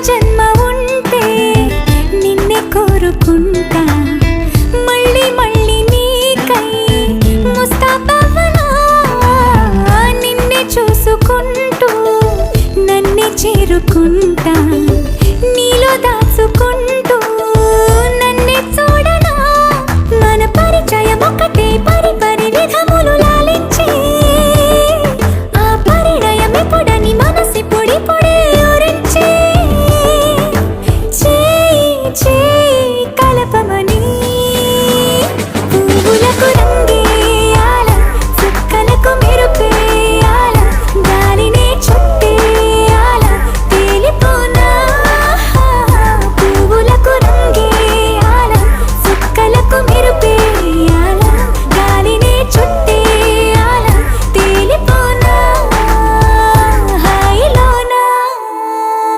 జన్మ ఉంటే నిన్నే కోరుకుంటా మళ్ళీ మళ్ళీ నీకై ముస్తాబవ్వనా నిన్నే చూసుకుంటూ నన్నే చేరుకుంటా